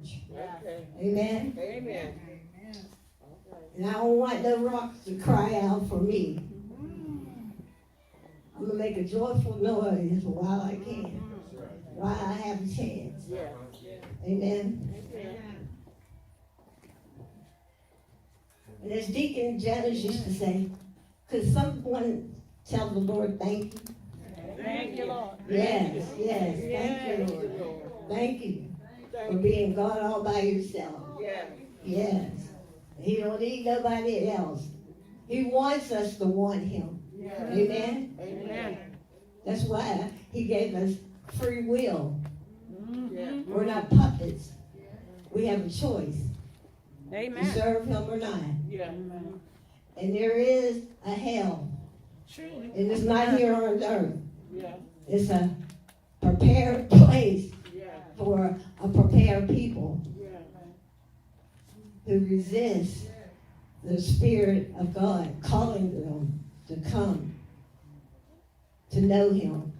Okay. Amen. Amen. And I don't want the rocks to cry out for me. I'm going to make a joyful noise while I can, while I have a chance. Yeah. Amen. And as Deacon Janice used to say, could someone tell the Lord thank you? Thank you, Lord. Yes, yes. Thank you, Lord. Thank you for being God all by yourself. Yeah. Yes. He don't need nobody else. He wants us to want him. Amen? Amen. That's why he gave us free will. Yeah. We're not puppets. We have a choice to Amen. serve him or not. Yeah. And there is a hell. Truly. And it's not here on earth. Yeah. It's a prepared place Yeah. for a prepared people Yeah. who resist the Spirit of God calling them to come to know him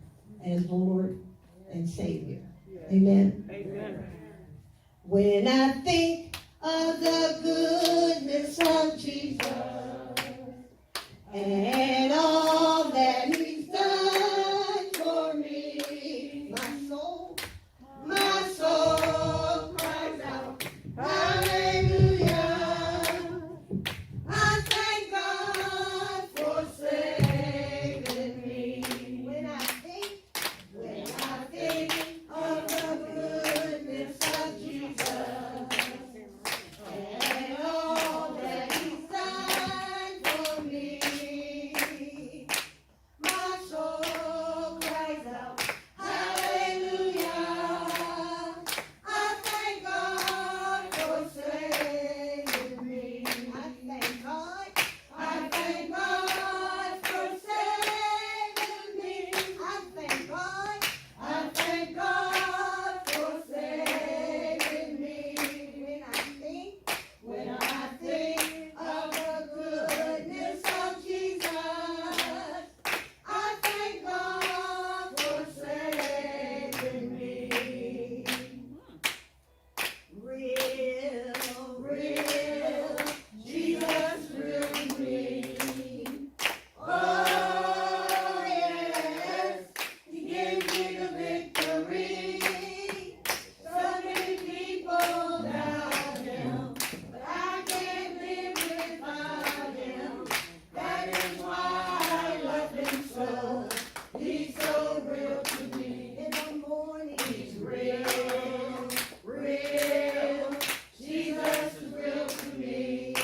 as Lord and Savior. Amen. Amen. When I think of the goodness of Jesus and all that he's done for me, my soul cries out, hallelujah. I thank God for saving me. When I think of the goodness of Jesus and all that he's done for me, my soul cries out, hallelujah. I thank God for saving me. I thank God for saving me. I thank God for saving me. When I think of the goodness of Jesus, I thank God for saving me. Real, Jesus real to me. Oh yes, he gave me the victory. So many people doubt him, but I can't live without him. That is why I love him so. He's so real to me. In the morning, he's real, real. Jesus is real to me.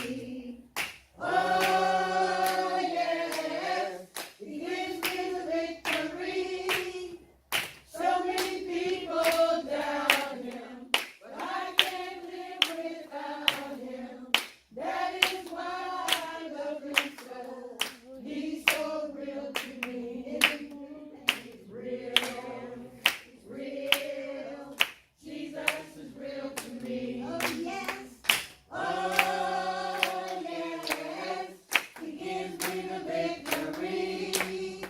Oh yes, he gives me the victory. So many people doubt him, but I can't live without him. That is why I love him so. He's so real to me. He's real, real. Jesus is real to me. Oh yes. Oh yes. He gives me the victory.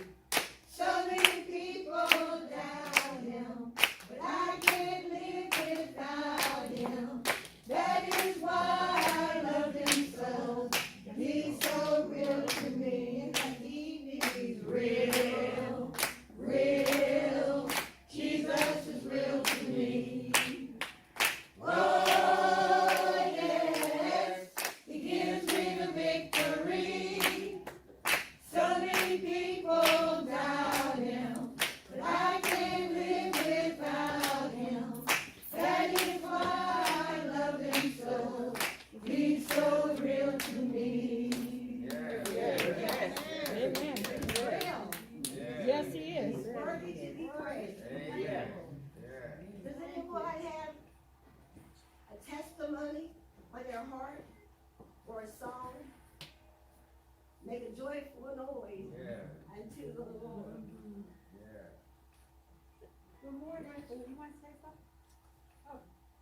So many people doubt him, but I can't live without him. That is why I love him so. He's so real to me. In the evening, he's real, real. Jesus is real to me. Oh yes, he gives me the victory. So many people doubt him, but I can't live without him. That is why I love him so. He's so real to me. Yes. Amen. Yes, he is. Worthy to be praised. Yeah. Does anyone have a testimony on their heart or a song? Make a joyful noise unto the Lord. Good morning. You want to say something? Oh.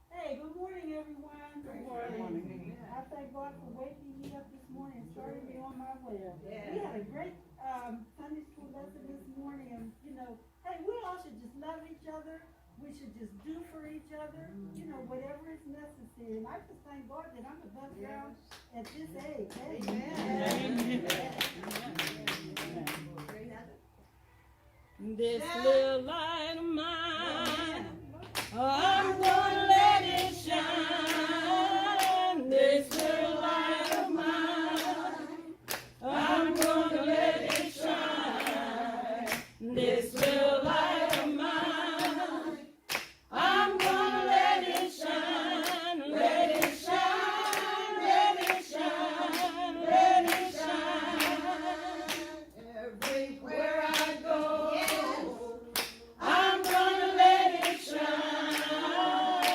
Hey, good morning, everyone. Good morning. I thank God for waking me up this morning and starting me on my way. Yeah. We had a great Sunday school lesson this morning, and hey, we all should just love each other. we should just do for each other, you know, whatever is necessary. And I just thank God that I'm above ground at this age. Amen. This little light of mine, I'm gonna let it shine. This little light of mine, I'm gonna let it shine. This little light of mine, I'm gonna let it shine. Let it shine, let it shine, let it shine. Everywhere I go, I'm gonna let it shine.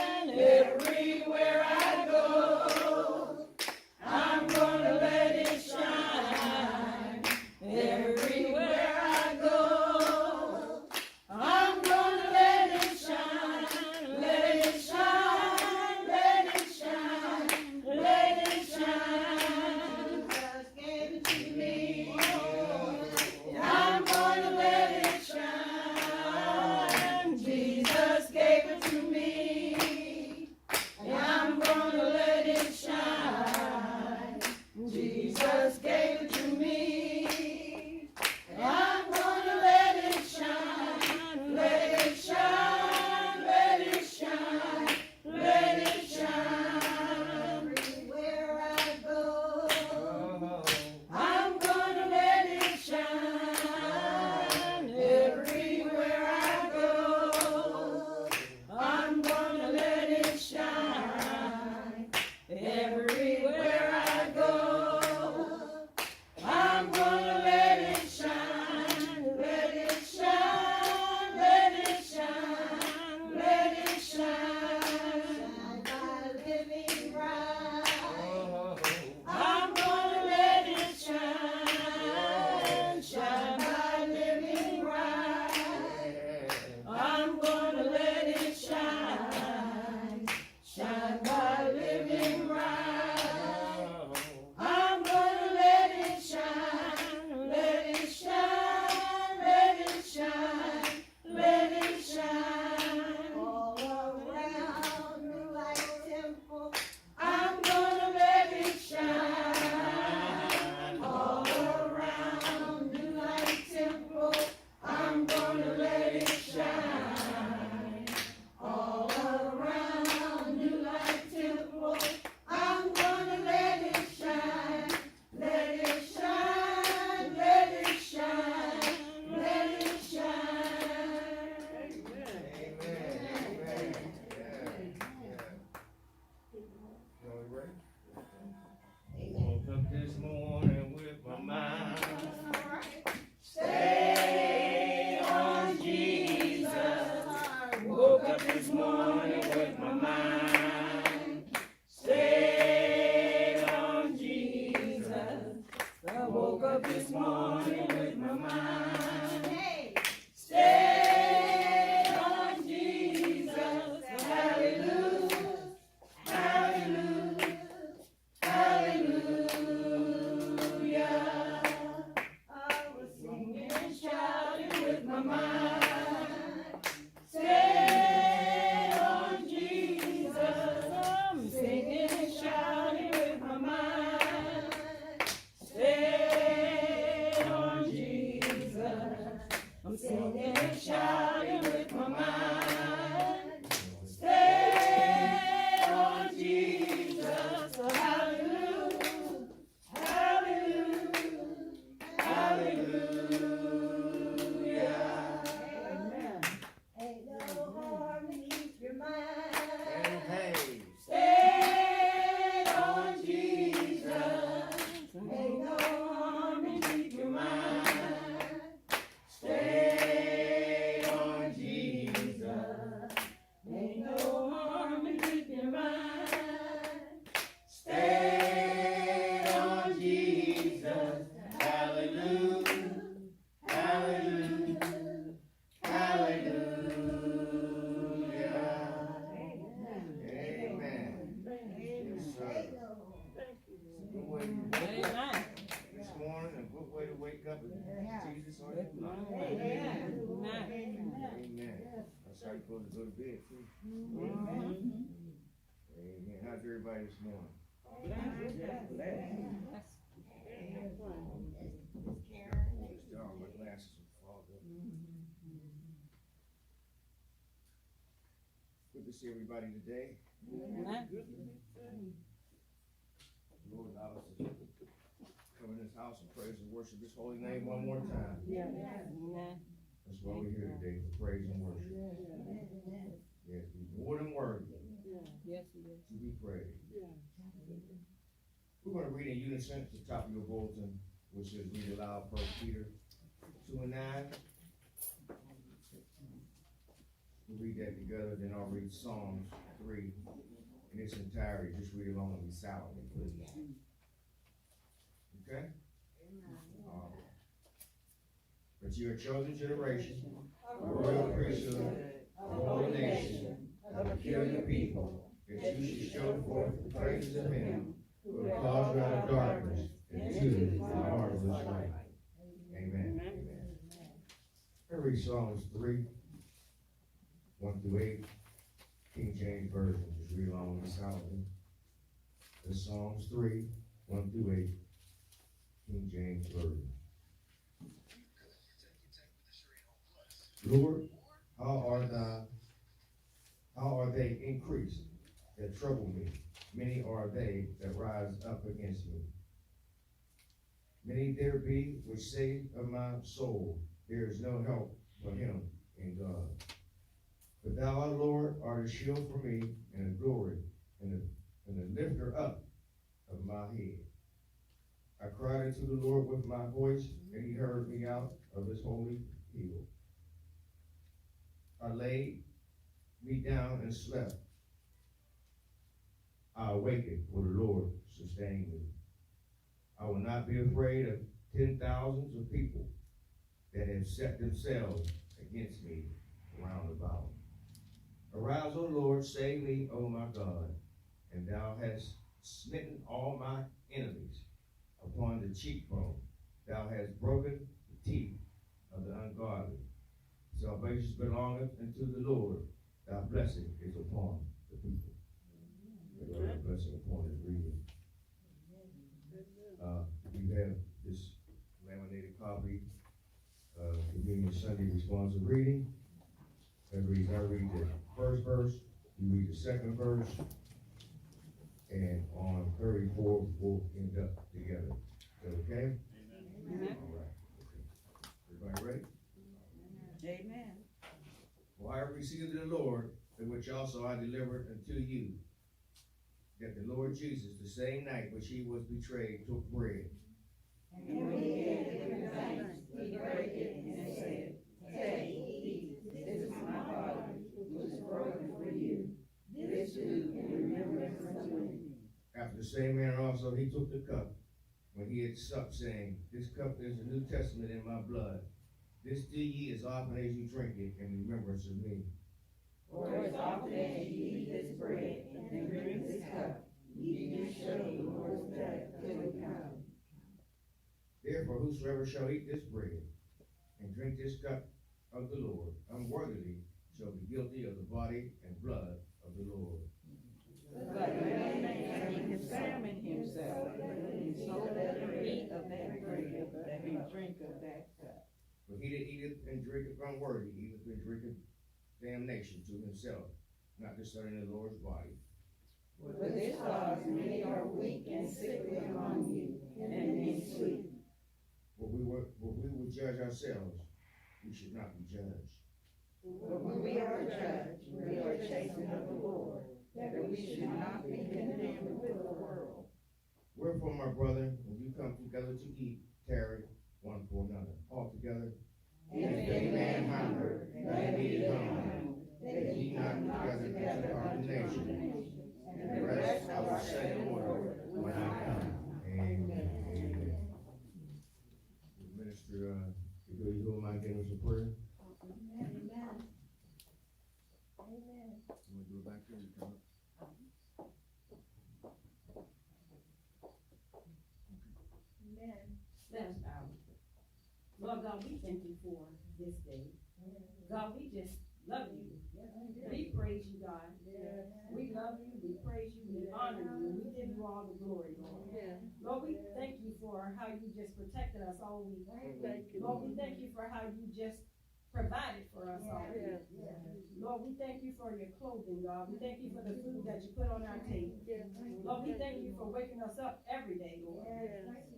That's how you're supposed to go to bed, too. Mhm. Amen. How's everybody this morning? Just down, my glasses are fogged up. Good to see everybody today. Amen. Lord, allow us to come in this house and praise and worship His holy name one more time. Amen. That's why we're here today, for praise and worship. Yes, He's more than worthy Yes, he is. to be praised. We're going to read in unison at the top of your bulletin, which is read aloud 1 Peter 2 and 9. We'll read that together, then I'll read Psalms 3 in its entirety. Just read along with me silently, please. Okay? But you're a chosen generation, a royal priesthood, a holy nation, a peculiar people, that you should show forth the praises of Him who has called you out of darkness into the marvelous light. Amen. Amen. I read Psalms 3, 1 through 8, King James Version. Just read along with me silently. The Psalms 3, 1 through 8, King James Version. Lord, how are they increased that trouble me? Many are they that rise up against me. Many there be which say of my soul, there is no help for him in God. But thou, our Lord, art a shield for me, and a glory, and a lifter up of my head. I cried unto the Lord with my voice, and He heard me out of His holy hill. I laid me down and slept. I awakened, for the Lord sustained me. I will not be afraid of 10,000s of people that have set themselves against me round about. Arise, O Lord, save me, O my God, and thou hast smitten all my enemies upon the cheekbone. Thou hast broken the teeth of the ungodly. Salvation belongeth unto the Lord. Thy blessing is upon the people. The Lord's blessing upon His reading. You have this laminated copy of Communion Sunday responsive reading. I read the first verse, you read the second verse, and on 34 we'll end up together. Is that okay? Amen. All right. Okay. Everybody ready? Amen. For I have received of the Lord, the which also I delivered unto you, that the Lord Jesus, the same night which He was betrayed, took bread. And when He had given thanks, He brake it and said, Take, eat, this is my body, which is broken for you. This do in remembrance of me. After the same manner also He took the cup, when He had supped, saying, This cup is the New Testament in my blood. This do ye as often as you drink it in remembrance of me. For as often as ye eat this bread and drink this cup, ye do show the Lord's death till He come. Therefore, whosoever shall eat this bread and drink this cup of the Lord unworthily shall be guilty of the body and blood of the Lord. But let man examine himself, and so let him eat of that bread, that he drink of that cup. For he that eateth and drinketh unworthy eateth and drinketh damnation to himself, not discerning the Lord's body. For this cause many are weak and sickly among you, and many sleep. What we would judge ourselves, we should not be judged. But when we are judged, we are chastened of the Lord, that we should not be condemned with the world. Wherefore, my brother, when you come together to eat, tarry one for another. All together. And if any man hunger, let him eat at home, that he not together to condemnation. And the rest I will set in order when I come. Amen. Amen. Minister, if you don't mind giving us a prayer. Amen. Amen. You want to do it back there? You come up. Amen. Let us bow. Lord God, we thank you for this day. God, we just love you. praise you, God. We love you, we praise you, we honor you, and we give you all the glory, Lord. Lord, we thank you for how you just protected us all week. Lord, we thank you for how you just provided for us all week. Lord, we thank you for your clothing, God. We thank you for the food that you put on our table. Lord, we thank you for waking us up every day, Lord.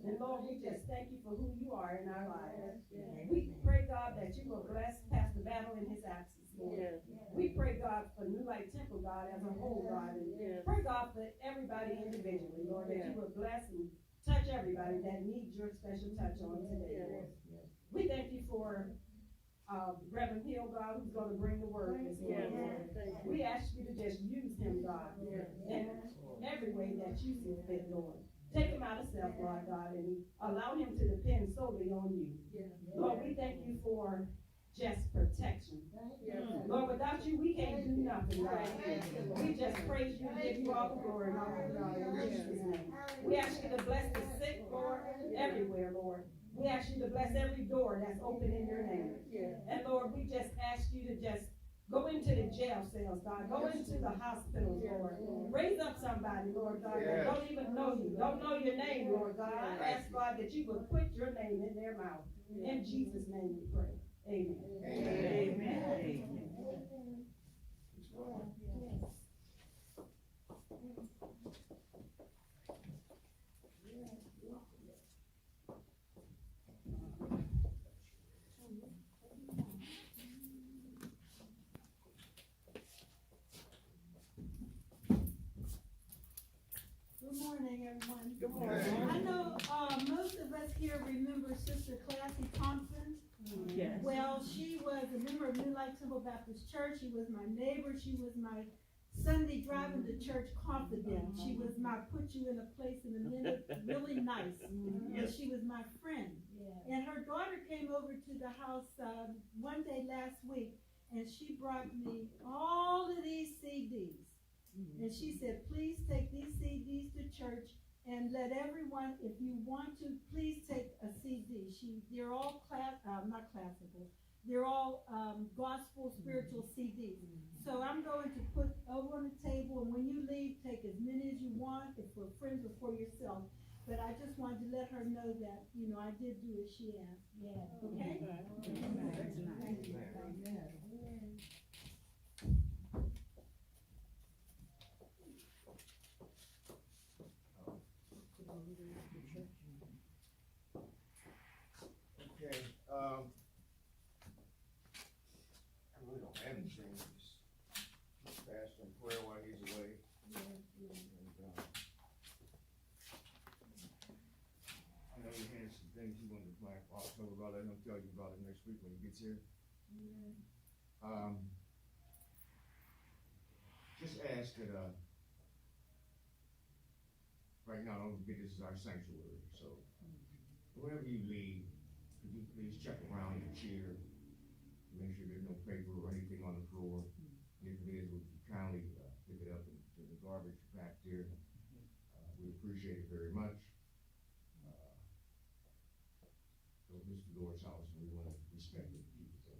And Lord, we just thank you for who you are in our lives. We pray, God, that you will bless Pastor Battle in his absence, Lord. We pray, God, for New Life Temple, God, as a whole, God. And pray, God, for everybody individually, Lord, that you will bless and touch everybody that needs your special touch on today, Lord. We thank you for Reverend Hill, God, who's going to bring the word this morning. We ask you to just use him, God, in every way that you see fit, Lord. Take him out of self, Lord God, and allow him to depend solely on you. Lord, we thank you for just protection. Lord, without you, we can't do nothing, God. We just praise you and give you all the glory and all the honor in Jesus' name. We ask you to bless the sick, Lord, everywhere, Lord. We ask you to bless every door that's open in your name. And Lord, we just ask you to just go into the jail cells, God. Go into the hospitals, Lord. Raise up somebody, Lord God, that don't even know you, don't know your name, Lord God. I ask, God, that you would put your name in their mouth. In Jesus' name we pray. Amen. Amen. Amen. Good morning, everyone. Good morning. I know most of us here remember Sister Classy Thompson. Yes. Well, she was a member of New Life Temple Baptist Church. She was my neighbor. She was my Sunday driving to church confidant. She was my put you in a place in a minute, really nice. And she was my friend. And her daughter came over to the house one day last week, and she brought me all of these CDs. And she said, please take these CDs to church and let everyone, if you want to, please take a CD. They're all not classical. They're all gospel spiritual CDs. So I'm going to put over on the table, and when you leave, take as many as you want, if for friends or for yourself. But I just wanted to let her know that, you know, I did do as she asked. Okay? That's nice. Okay, I really don't have anything, just fast and prayer while he's away. And, I know you had some things you wanted to talk about it, and I'll tell you about it next week when he gets here. Just ask that, right now, don't forget this is our sanctuary, so wherever you leave, could you please check around your chair, make sure there's no paper or anything on the floor. If it is, would you kindly pick it up in the garbage back there? We appreciate it very much. So this is the Lord's house, and we want to respect it. Keep it so.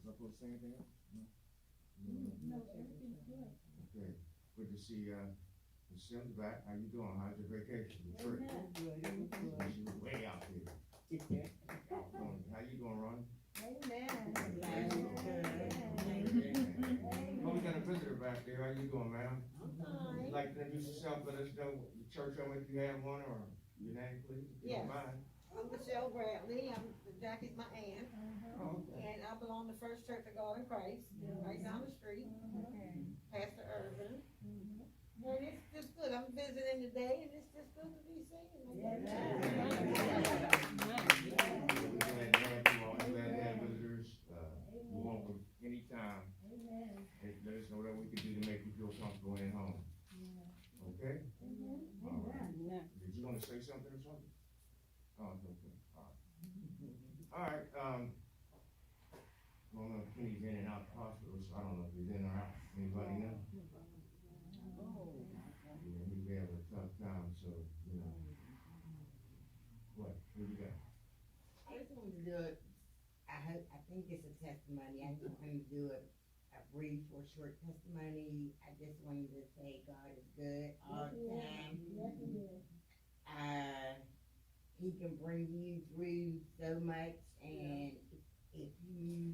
Was I supposed to say anything else? No, everything's good. Okay, good to see Ms. Sims back. How you doing? How's your vacation? Good. She was way out there. How you doing, Ron? Oh, we got a visitor back there. How you doing, ma'am? You'd like to introduce yourself, let us know the church home if you have one, or your name, please, if you don't mind. I'm Michelle Bradley. Jackie's my aunt. And I belong to First Church of God in Christ, right down the street. Pastor Irvin. And it's just good. I'm visiting today, and it's just good to be singing. We're glad to have you all. We're glad to have visitors. You're welcome anytime. Let us know what we can do to make you feel comfortable in home. Okay? All right. Did you want to say something or something? Oh, okay. All right. Well, no, Kenny's in and out the hospital, so I don't know if he's in or out. Anybody know? Yeah, he's having a tough time, so, you know. What do you got? Everything's good. think it's a testimony. I just wanted to do a brief or short testimony. I just wanted to say God is good all the time. He can bring you through so much, and if you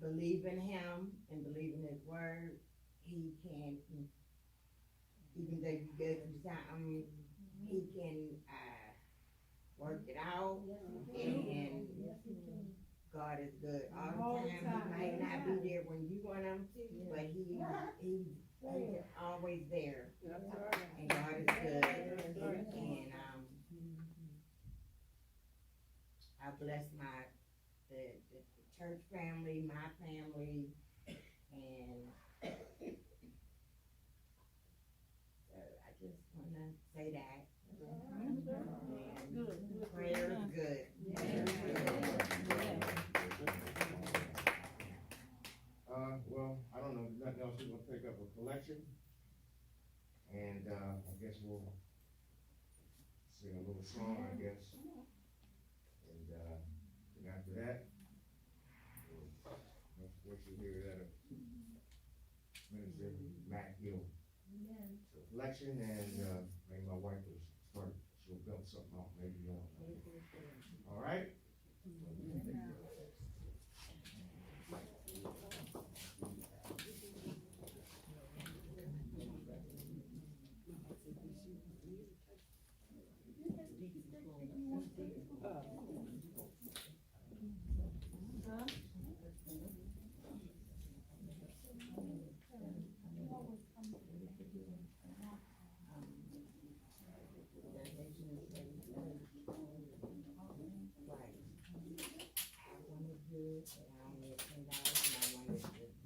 believe in Him and believe in His word, He can, even though you go through something, He can work it out, and God is good all the time. He might not be there when you want Him to, but He's always there, and God is good, and I bless the church family, my family, and so I just wanna say that. And prayer is good. Well, I don't know, if there's nothing else, we're gonna take up a collection, and, I guess we'll sing a little song, I guess. And after that, what you hear that Minister Mack Hill. So collection, and, maybe my wife will start, she'll build something out, maybe, all right?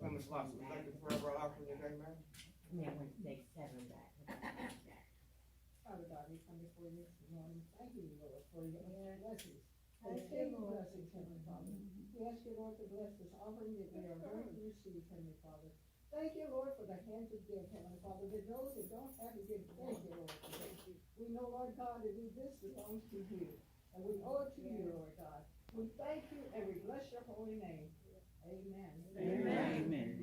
Women's Lost, would like to forever offering today, ma'am? Yeah, I want to take 7 back. Father God, we come before you this morning. Thank you, Lord, for your blessings. Thank you, blessings, Heavenly Father. We ask you, Lord, to bless this offering that we are going to receive, Heavenly Father. Thank you, Lord, for the hands of give, Heavenly Father. That those that don't have to give, thank you, Lord. We know, Lord God, that this belongs to you, and we owe it to you, Lord God. We thank you and we bless your holy name. Amen. Amen. Amen.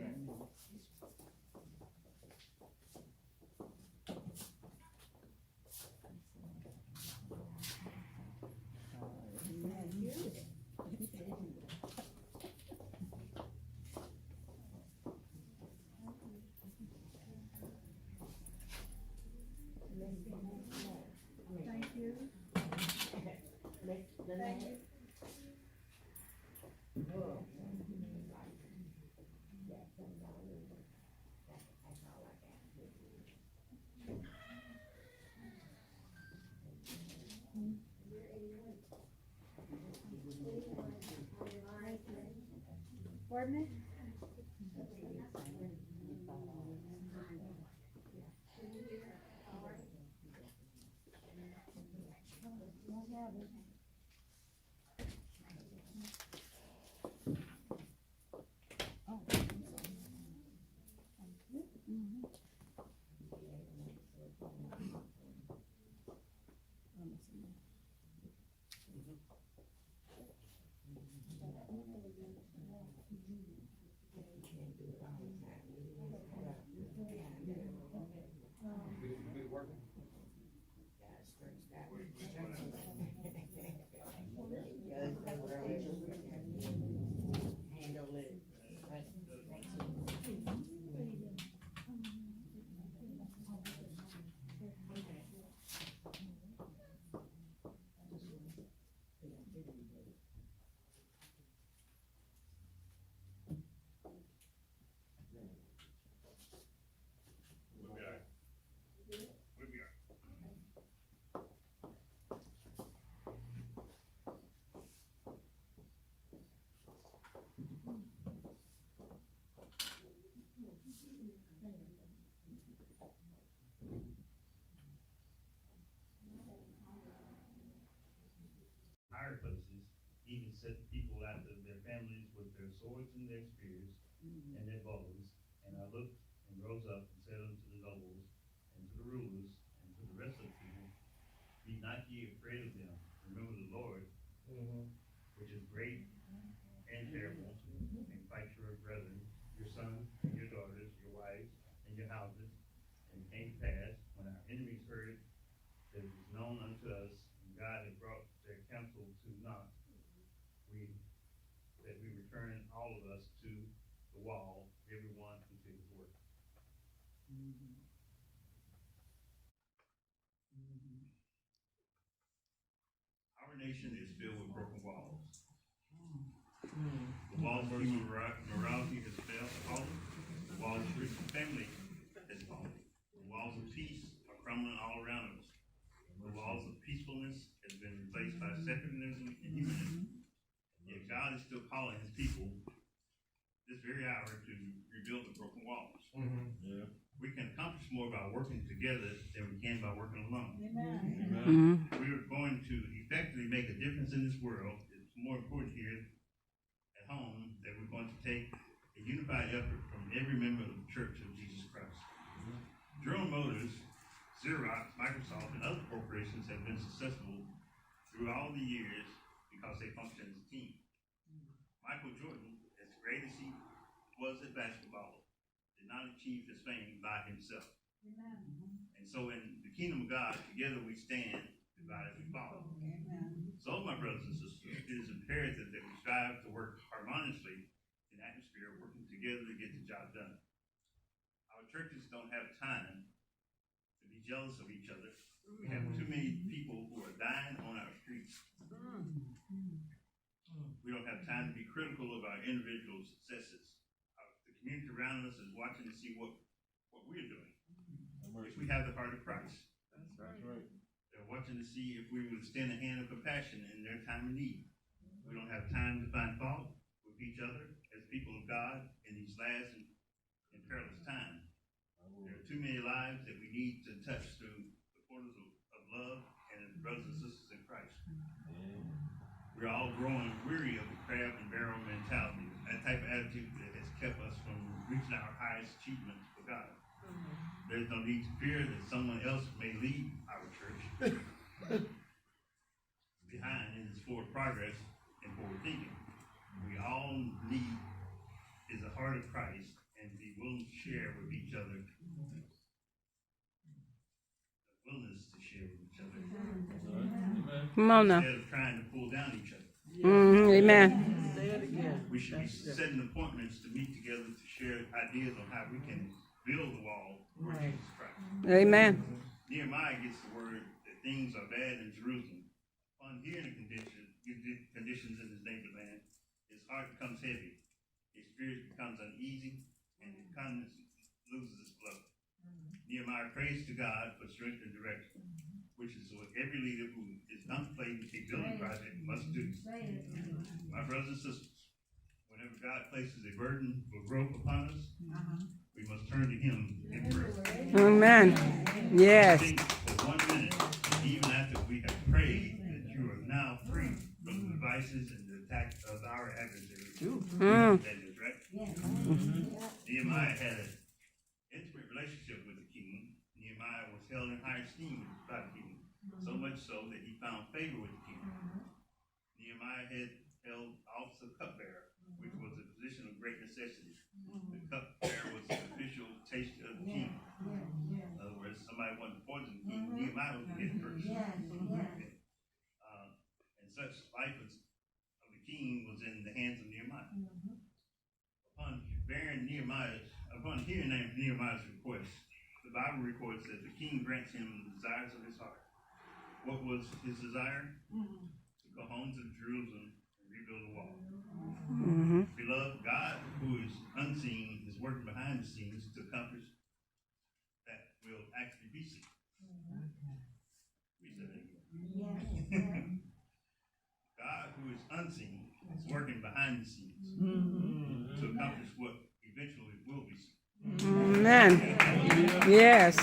Thank you. Thank you. Pardon me? Good working? Handle it. Higher places, even set people after their families with their swords and their spears and their bows. And I looked and rose up and said unto the nobles and to the rulers and to the rest of the people, be not ye afraid of them. Remember the Lord, which is great, and known unto us, and God had brought their counsel to naught, that we return all of us to the wall, everyone unto his work. Our nation is filled with broken walls. The walls of human morality has fallen. The walls of Christian family has fallen. The walls of peace are crumbling all around us. The walls of peacefulness has been replaced by secularism and humanism. Yet God is still calling his people this very hour to rebuild the broken walls. Yeah. We can accomplish more by working together than we can by working alone. Amen. We are going to effectively make a difference in this world. It's more important here at home that we're going to take a unified effort from every member of the Church of Jesus Christ. General Motors, Xerox, Microsoft, and other corporations have been successful through all the years because they function as a team. Michael Jordan, as great as he was at basketball, did not achieve his fame by himself. Amen. And so in the kingdom of God, together we stand, divided we fall. Amen. So my brothers and sisters, it is imperative that we strive to work harmoniously in atmosphere, working together to get the job done. Our churches don't have time to be jealous of each other. We have too many people who are dying on our streets. We don't have time to be critical of our individual successes. The community around us is watching to see what we're doing. If we have the heart of Christ. That's right. They're watching to see if we would extend a hand of compassion in their time of need. We don't have time to find fault with each other as people of God in these last and perilous times. There are too many lives that we need to touch through the portals of love and brothers and sisters in Christ. We're all growing weary of the crab and barrel mentality, that type of attitude that has kept us from reaching our highest achievements for God. There's no need to fear that someone else may lead our church behind in its forward progress and forward thinking. We all need is the heart of Christ and be willing to share with each other. The willingness to share with each other. Come on now. Instead of trying to pull down each other. Amen. We should be setting appointments to meet together to share ideas on how we can build the wall for Jesus Christ. Amen. Nehemiah gets the word that things are bad in Jerusalem. Upon hearing the conditions in his native land, his heart becomes heavy, his spirit becomes uneasy, and his countenance loses its flow. Nehemiah prays to God for strength and direction, which is what every leader who is contemplating a building project must do. My brothers and sisters, whenever God places a burden for growth upon us, we must turn to him in prayer. Amen. Yes. Think for 1 minute, even after we have prayed, that you are now free from the devices and the attacks of our adversaries. That is right. Nehemiah had an intimate relationship with the king. Nehemiah was held in high esteem by the king, so much so that he found favor with the king. Nehemiah had held office of cupbearer, which was a position of great necessity. The cupbearer was the official taster of the king. In other words, somebody wanted to poison the king. Nehemiah was the head first. And such life of the king was in the hands of Nehemiah. Upon hearing Nehemiah's request, the Bible records that the king grants him the desires of his heart. What was his desire? To go home to Jerusalem and rebuild the wall. Beloved, God, who is unseen, is working behind the scenes to accomplish that will actually be seen. We said that again. God, who is unseen, is working behind the scenes to accomplish what eventually will be seen. Amen. Yes.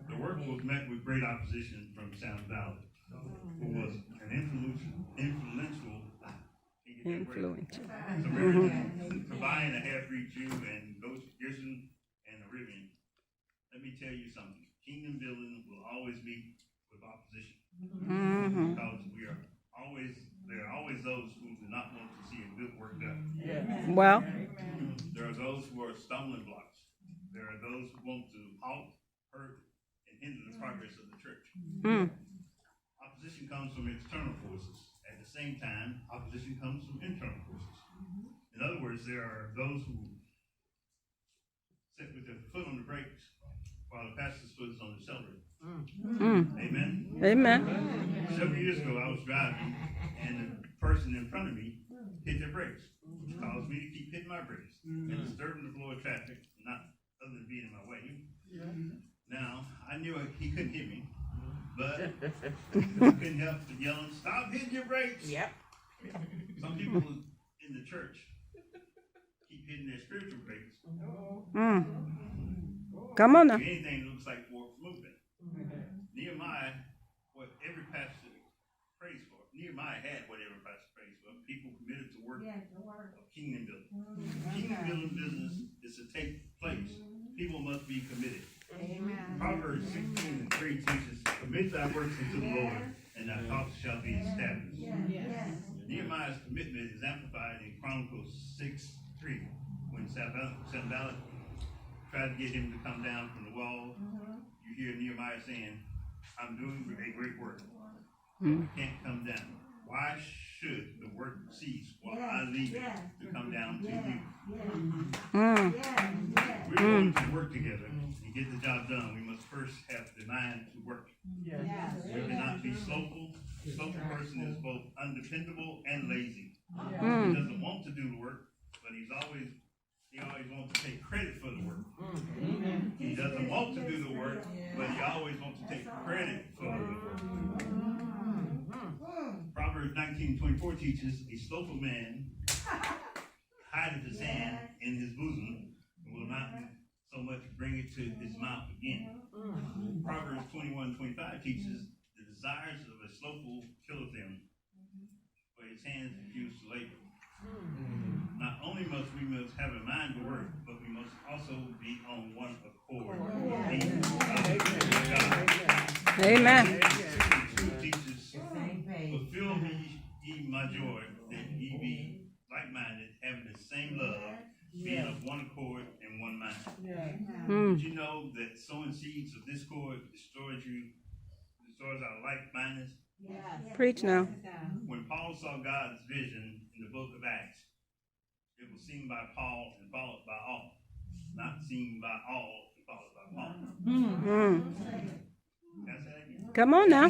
The work was met with great opposition from Sound Valley, who was an influential Tobiah and a half-breed Jew and Gershon and Arabian. Let me tell you something. Kingdom building will always meet with opposition. Because there are always those who do not want to see a good work done. Well. those who are stumbling blocks. There are those who want to halt, hurt, and hinder the progress of the church. Opposition comes from external forces. At the same time, opposition comes from internal forces. In other words, there are those who sit with their foot on the brakes while the pastor's foot is on the accelerator. Amen? Amen. Several years ago, I was driving, and the person in front of me hit their brakes, which caused me to keep hitting my brakes and disturbing the flow of traffic, not other than being in my way. Now, I knew he couldn't hit me, but I couldn't help but yelling, "Stop hitting your brakes!" Yep. Some people in the church keep hitting their spiritual brakes. Come on now. Anything that looks like forward movement. Nehemiah, what every pastor prays for. Nehemiah had what every pastor prays for. People committed to work of kingdom building. Kingdom building business is to take place. People must be committed. Amen. Proverbs 16:3 teaches, "Commit thy works unto the Lord, and thy thoughts shall be established." Nehemiah's commitment is amplified in Chronicles 6:3, when Sanballat tried to get him to come down from the wall. You hear Nehemiah saying, "I'm doing a great work. I can't come down. Why should the work cease while I leave it to come down to you?" We're going to work together and get the job done. We must first have the mind to work. We cannot be slowful. A slowful person is both undependable and lazy. He doesn't want to do the work, but he always wants to take credit for the work. He doesn't want to do the work, but he always wants to take credit for the work. Proverbs 19:24 teaches, "A slowful man hideth his hand in his bosom and will not so much bring it to his mouth again." Proverbs 21:25 teaches, "The desires of a slowful killeth him, but his hands refuse to labor." Not only must we have a mind to work, but we must also be on one accord. Amen. Teaches, "Fulfill me, ye my joy, that ye be like-minded, having the same love, being of one accord and one mind." Did you know that sowing seeds of discord destroys our like-mindedness? Preach now. When Paul saw God's vision in the book of Acts, it was seen by Paul and followed by all. Not seen by all and followed by Paul. Can I say that again? Come on now.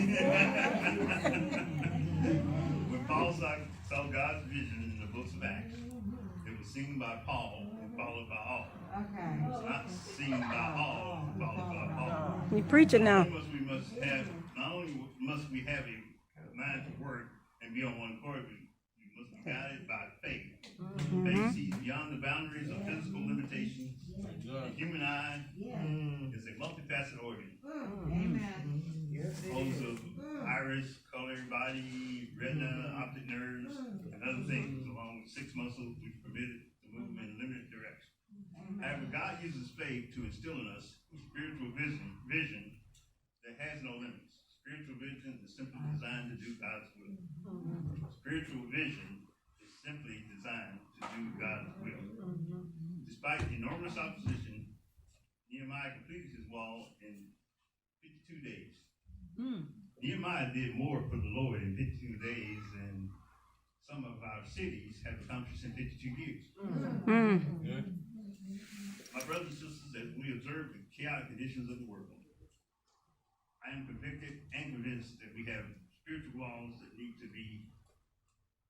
When Paul saw God's vision in the books of Acts, it was seen by Paul and followed by all. It was not seen by all and followed by Paul. You preach it now. Not only must we have a mind to work and be on one accord, we must be guided by faith. Faith sees beyond the boundaries of physical limitations. The human eye is a multifaceted organ. Composed of iris, color, body, retina, optic nerves, and other things, along with 6 muscles which permit it to move in limited direction. However, God uses faith to instill in us spiritual vision that has no limits. Spiritual vision is simply designed to do God's will. Spiritual vision is simply designed to do God's will. Despite enormous opposition, Nehemiah completed his wall in 52 days. Nehemiah did more for the Lord in 52 days than some of our cities have accomplished in 52 years. My brothers and sisters, as we observe the chaotic conditions of the world, I am convicted and convinced that we have spiritual walls that need to be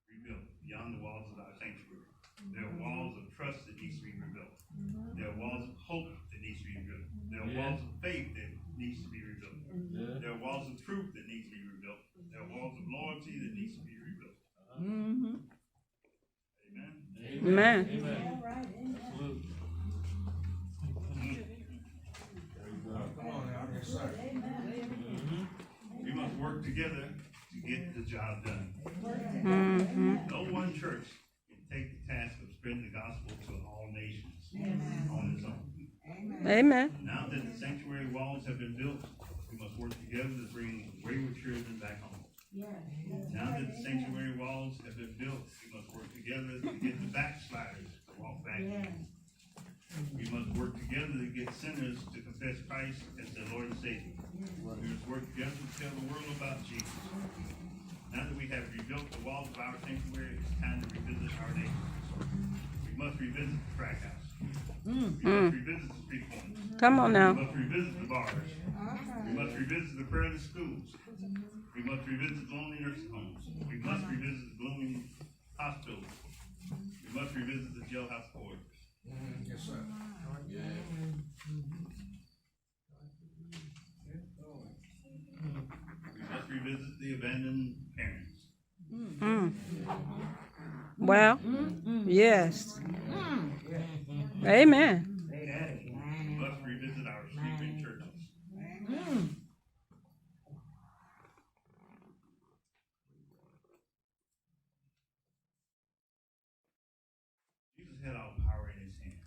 rebuilt beyond the walls of our sanctuary. There are walls of trust that needs to be rebuilt. There are walls of hope that needs to be rebuilt. There are walls of faith that needs to be rebuilt. There are walls of truth that needs to be rebuilt. There are walls of loyalty that needs to be rebuilt. Amen. Amen. We must work together to get the job done. No one church can take the task of spreading the gospel to all nations on its own. Amen. Now that the sanctuary walls have been built, we must work together to bring wayward children back home. Now that the sanctuary walls have been built, we must work together to get the backsliders to walk back in. We must work together to get sinners to confess Christ as their Lord and Savior. We must work together to tell the world about Jesus. Now that we have rebuilt the walls of our sanctuary, it's time to revisit our neighborhoods. We must revisit the crack house. We must revisit the street corners. Come on now. We must revisit the bars. We must revisit the prayerless schools. We must revisit the lonely nursing homes. We must revisit the gloomy hospitals. We must revisit the jailhouse corridors. Yes, sir. We must revisit the abandoned parents. Well, yes. Amen. And we must revisit our sleeping churches. Jesus had all power in his hand.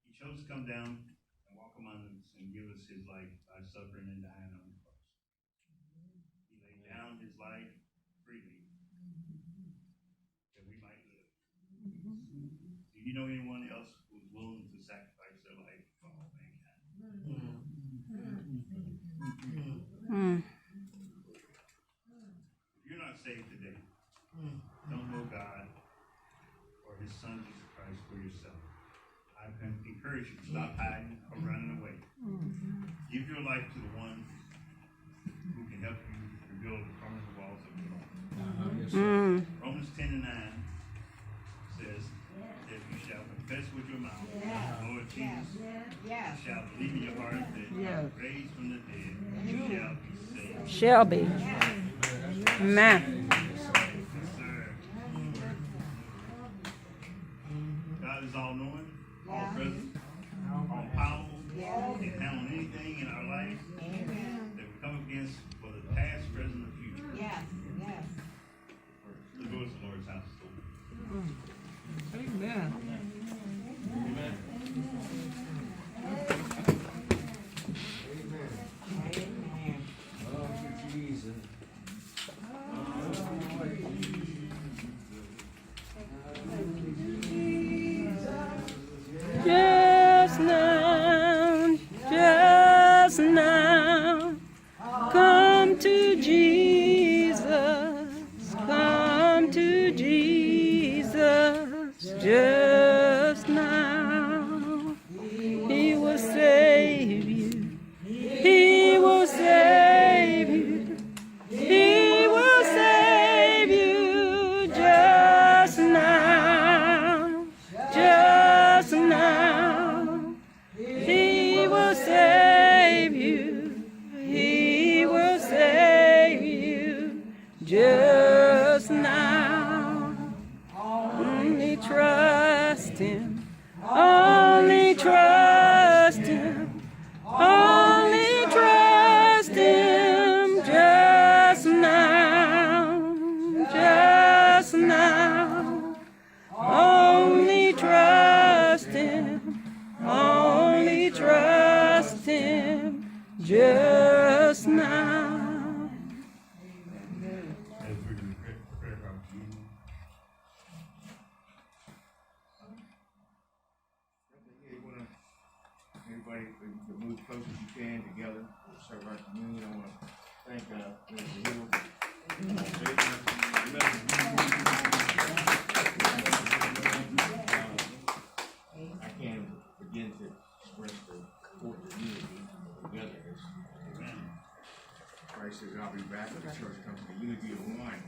He chose to come down and walk among us and give us his life by suffering and dying on the cross. He laid down his life freely that we might live. Do you know anyone else who's willing to sacrifice their life for all mankind? If you're not saved today, don't know God or his son Jesus Christ for yourself. I can encourage you to stop hiding or running away. Give your life to the one who can help you rebuild the permanent walls of your life. Romans 10:9 says that if you shall confess with your mouth, Lord Jesus, you shall believe in your heart that you are raised from the dead, you shall be saved. Shall be. Amen. Yes, sir. God is all knowing, all present, all powerful, can handle anything in our life that we come against for the past, present, and future. Let's go to the Lord's house. Amen. Amen. Oh, Jesus. Just now, come to Jesus, come to Jesus, just now. He will save you, he will save you, he will save you, just now, just now. He will save you, he will save you, just now. Only trust him, only trust him, only trust him, just now, just now. Only trust him, only trust him, just now. As we prepare our communion, Everybody, if you move close as you can together, we'll serve our communion. I want to thank Mr. Hill. I can't begin to express the important unity together. amen. Christ says, I'll be back when the church comes to the unity of one.